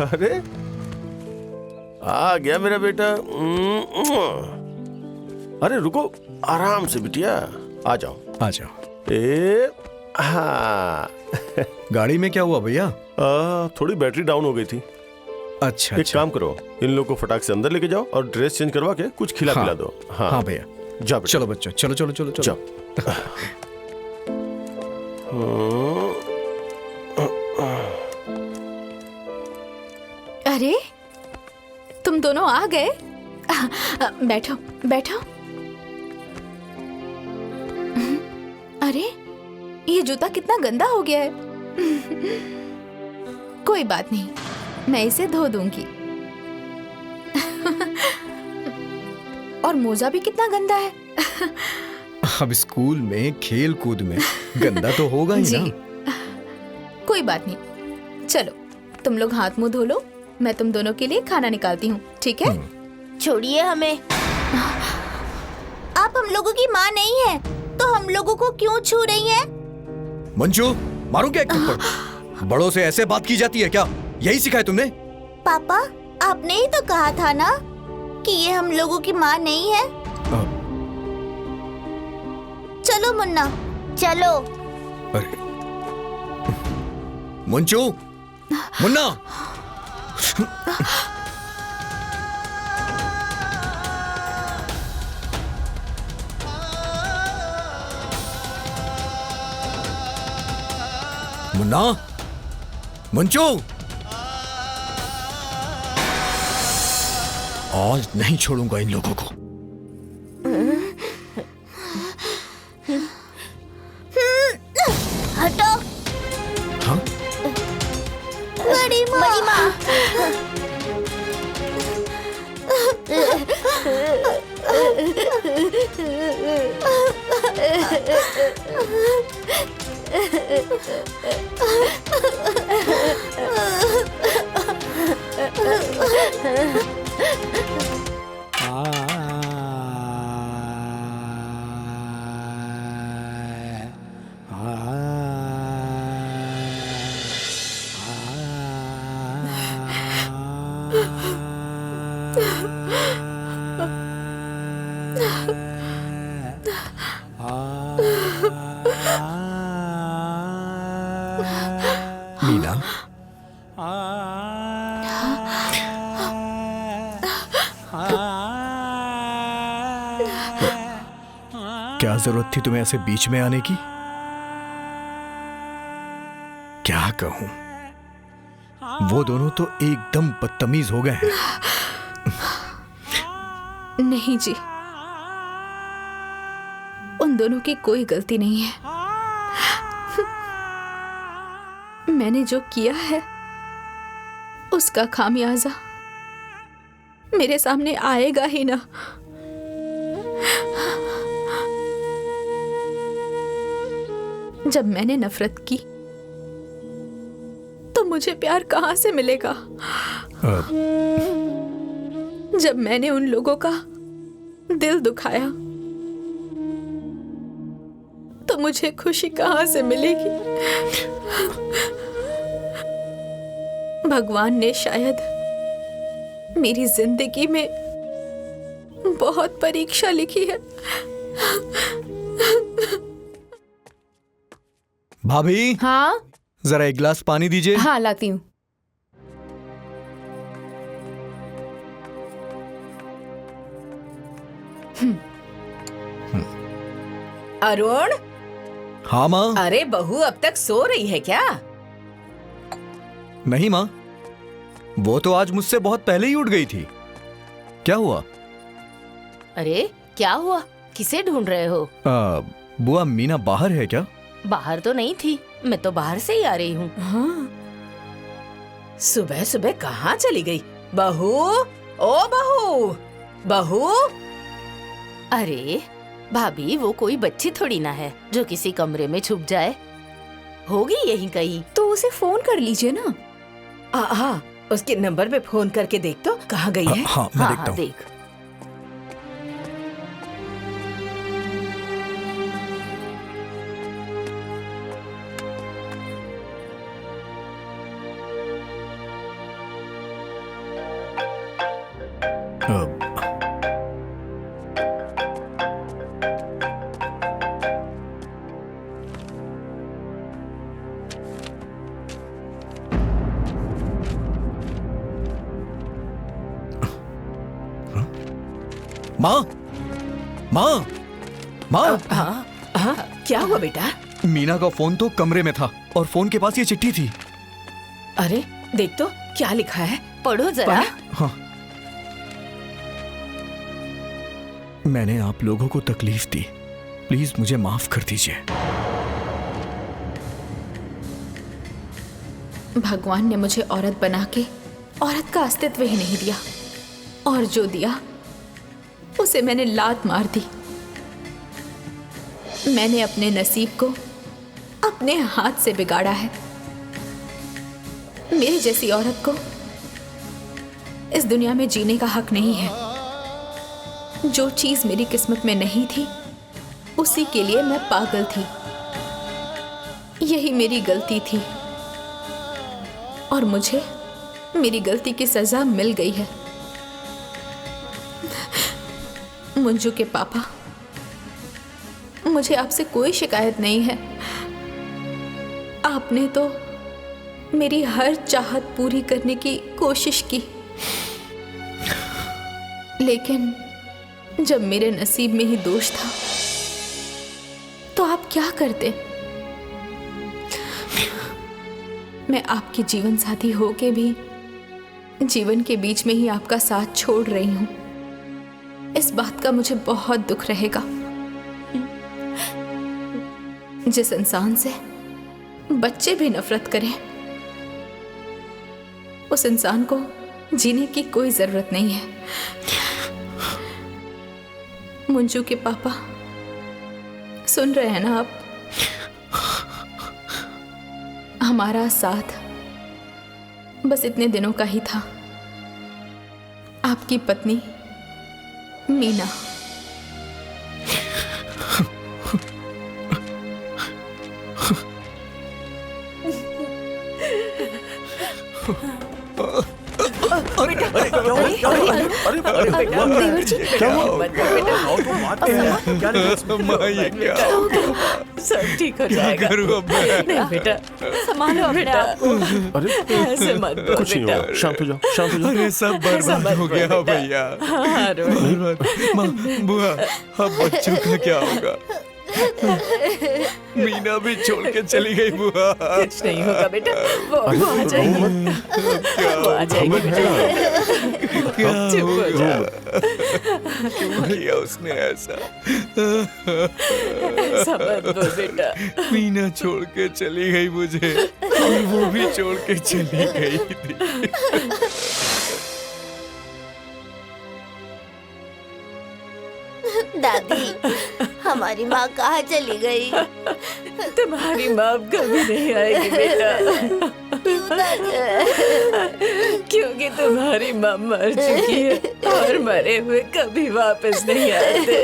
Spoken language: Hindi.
अरे आ गया मेरा बेटा। अरे रुको, आराम से बिटिया, आ जाओ आ जाओ। हाँ। गाड़ी में क्या हुआ भैया? थोड़ी बैटरी डाउन हो गई थी। अच्छा, एक काम करो, इन लोगों को फटाक से अंदर लेके जाओ और ड्रेस चेंज करवा के कुछ खिला पिला दो। हाँ भैया, जाओ चलो बच्चों, चलो चलो चलो चलो जाओ। अरे तुम दोनों आ गए। बैठो बैठो। अरे ये जूता कितना गंदा हो गया है। कोई बात नहीं, मैं इसे धो दूंगी। और मोजा भी कितना गंदा है। अब स्कूल में खेल कूद में गंदा तो होगा ही ना। कोई बात नहीं, चलो तुम लोग हाथ मुंह धो लो, मैं तुम दोनों के लिए खाना निकालती हूँ, ठीक है? छोड़िए हमें। आप हम लोगों की माँ नहीं है, तो हम लोगों को क्यों छू रही हैं? मंजू, मारूं क्या एक थप्पड़? बड़ों से ऐसे बात की जाती है क्या? यही सिखाया तुमने? पापा, आपने ही तो कहा था ना कि ये हम लोगों की माँ नहीं है। चलो मुन्ना, चलो। अरे मंजू, मुन्ना। मुन्ना, मंजू, आज नहीं छोड़ूंगा इन लोगों को। हटो। हाँ? बड़ी माँ। मीना, क्या जरूरत थी तुम्हें ऐसे बीच में आने की? क्या कहूं, वो दोनों तो एकदम बदतमीज हो गए हैं। नहीं जी, उन दोनों की कोई गलती नहीं है। मैंने जो किया है उसका खामियाजा मेरे सामने आएगा ही ना। जब मैंने नफरत की तो मुझे प्यार कहां से मिलेगा? जब मैंने उन लोगों का दिल दुखाया तो मुझे खुशी कहां से मिलेगी? भगवान ने शायद मेरी जिंदगी में बहुत परीक्षा लिखी है। भाभी, हाँ जरा एक गिलास पानी दीजिए। हाँ लाती हूँ। अरुण। हाँ माँ। अरे बहू अब तक सो रही है क्या? नहीं माँ, वो तो आज मुझसे बहुत पहले ही उठ गई थी। क्या हुआ? अरे क्या हुआ? किसे ढूंढ रहे हो? बुआ मीना बाहर है क्या? बाहर तो नहीं थी, मैं तो बाहर से ही आ रही हूँ। हाँ। सुबह सुबह कहाँ चली गई? बहू, ओ बहू, बहू। अरे भाभी, वो कोई बच्ची थोड़ी ना है जो किसी कमरे में छुप जाए। होगी यहीं कहीं। तो उसे फोन कर लीजिए ना। हाँ, उसके नंबर पे फोन करके देख तो कहाँ गई है। हाँ, मैं देखता हूँ। देख। माँ, माँ, माँ। हाँ हाँ, क्या हुआ बेटा? मीना का फोन तो कमरे में था और फोन के पास ये चिट्ठी थी। अरे देख तो क्या लिखा है। पढ़ो जरा। हाँ। मैंने आप लोगों को तकलीफ दी, प्लीज मुझे माफ कर दीजिए। भगवान ने मुझे औरत बना के औरत का अस्तित्व ही नहीं दिया, और जो दिया उसे मैंने लात मार दी। मैंने अपने नसीब को अपने हाथ से बिगाड़ा है। मेरी जैसी औरत को इस दुनिया में जीने का हक नहीं है। जो चीज मेरी किस्मत में नहीं थी उसी के लिए मैं पागल थी। यही मेरी गलती थी और मुझे मेरी गलती की सजा मिल गई है। मंजू के पापा, मुझे आपसे कोई शिकायत नहीं है। आपने तो मेरी हर चाहत पूरी करने की कोशिश की, लेकिन जब मेरे नसीब में ही दोष था तो आप क्या करते? मैं आपकी जीवन साथी होके भी जीवन के बीच में ही आपका साथ छोड़ रही हूं। इस बात का मुझे बहुत दुख रहेगा। जिस इंसान से बच्चे भी नफरत करें, उस इंसान को जीने की कोई जरूरत नहीं है। मंजू के पापा, सुन रहे हैं ना आप? हमारा साथ बस इतने दिनों का ही था। आपकी पत्नी मीना। देवर जी, क्या हुआ? सब ठीक हो जाएगा। नहीं बेटा, संभालो अपने आप को। अरे ऐसे मत बोल कुछ नहीं बेटा। हुआ, शांत हो जाओ, शांत हो जाओ। अरे सब बर्बाद हो गया भैया। हाँ, रोहित। माँ, बुआ, अब बच्चों का क्या होगा? मीना भी छोड़ के चली गई बुआ। कुछ नहीं होगा बेटा, वो आ जाएगी। वो आ जाएगी बेटा। क्या चुप हो होगा? जाओ। क्यों किया उसने ऐसा? ऐसा मत बोल बेटा। मीना छोड़ के चली गई मुझे, और वो भी छोड़ के चली गई थी। दादी, हमारी माँ कहाँ चली गई? तुम्हारी माँ अब कभी नहीं आएगी बेटा, क्यों दादी? क्योंकि तुम्हारी माँ मर चुकी है और मरे हुए कभी वापस नहीं आते।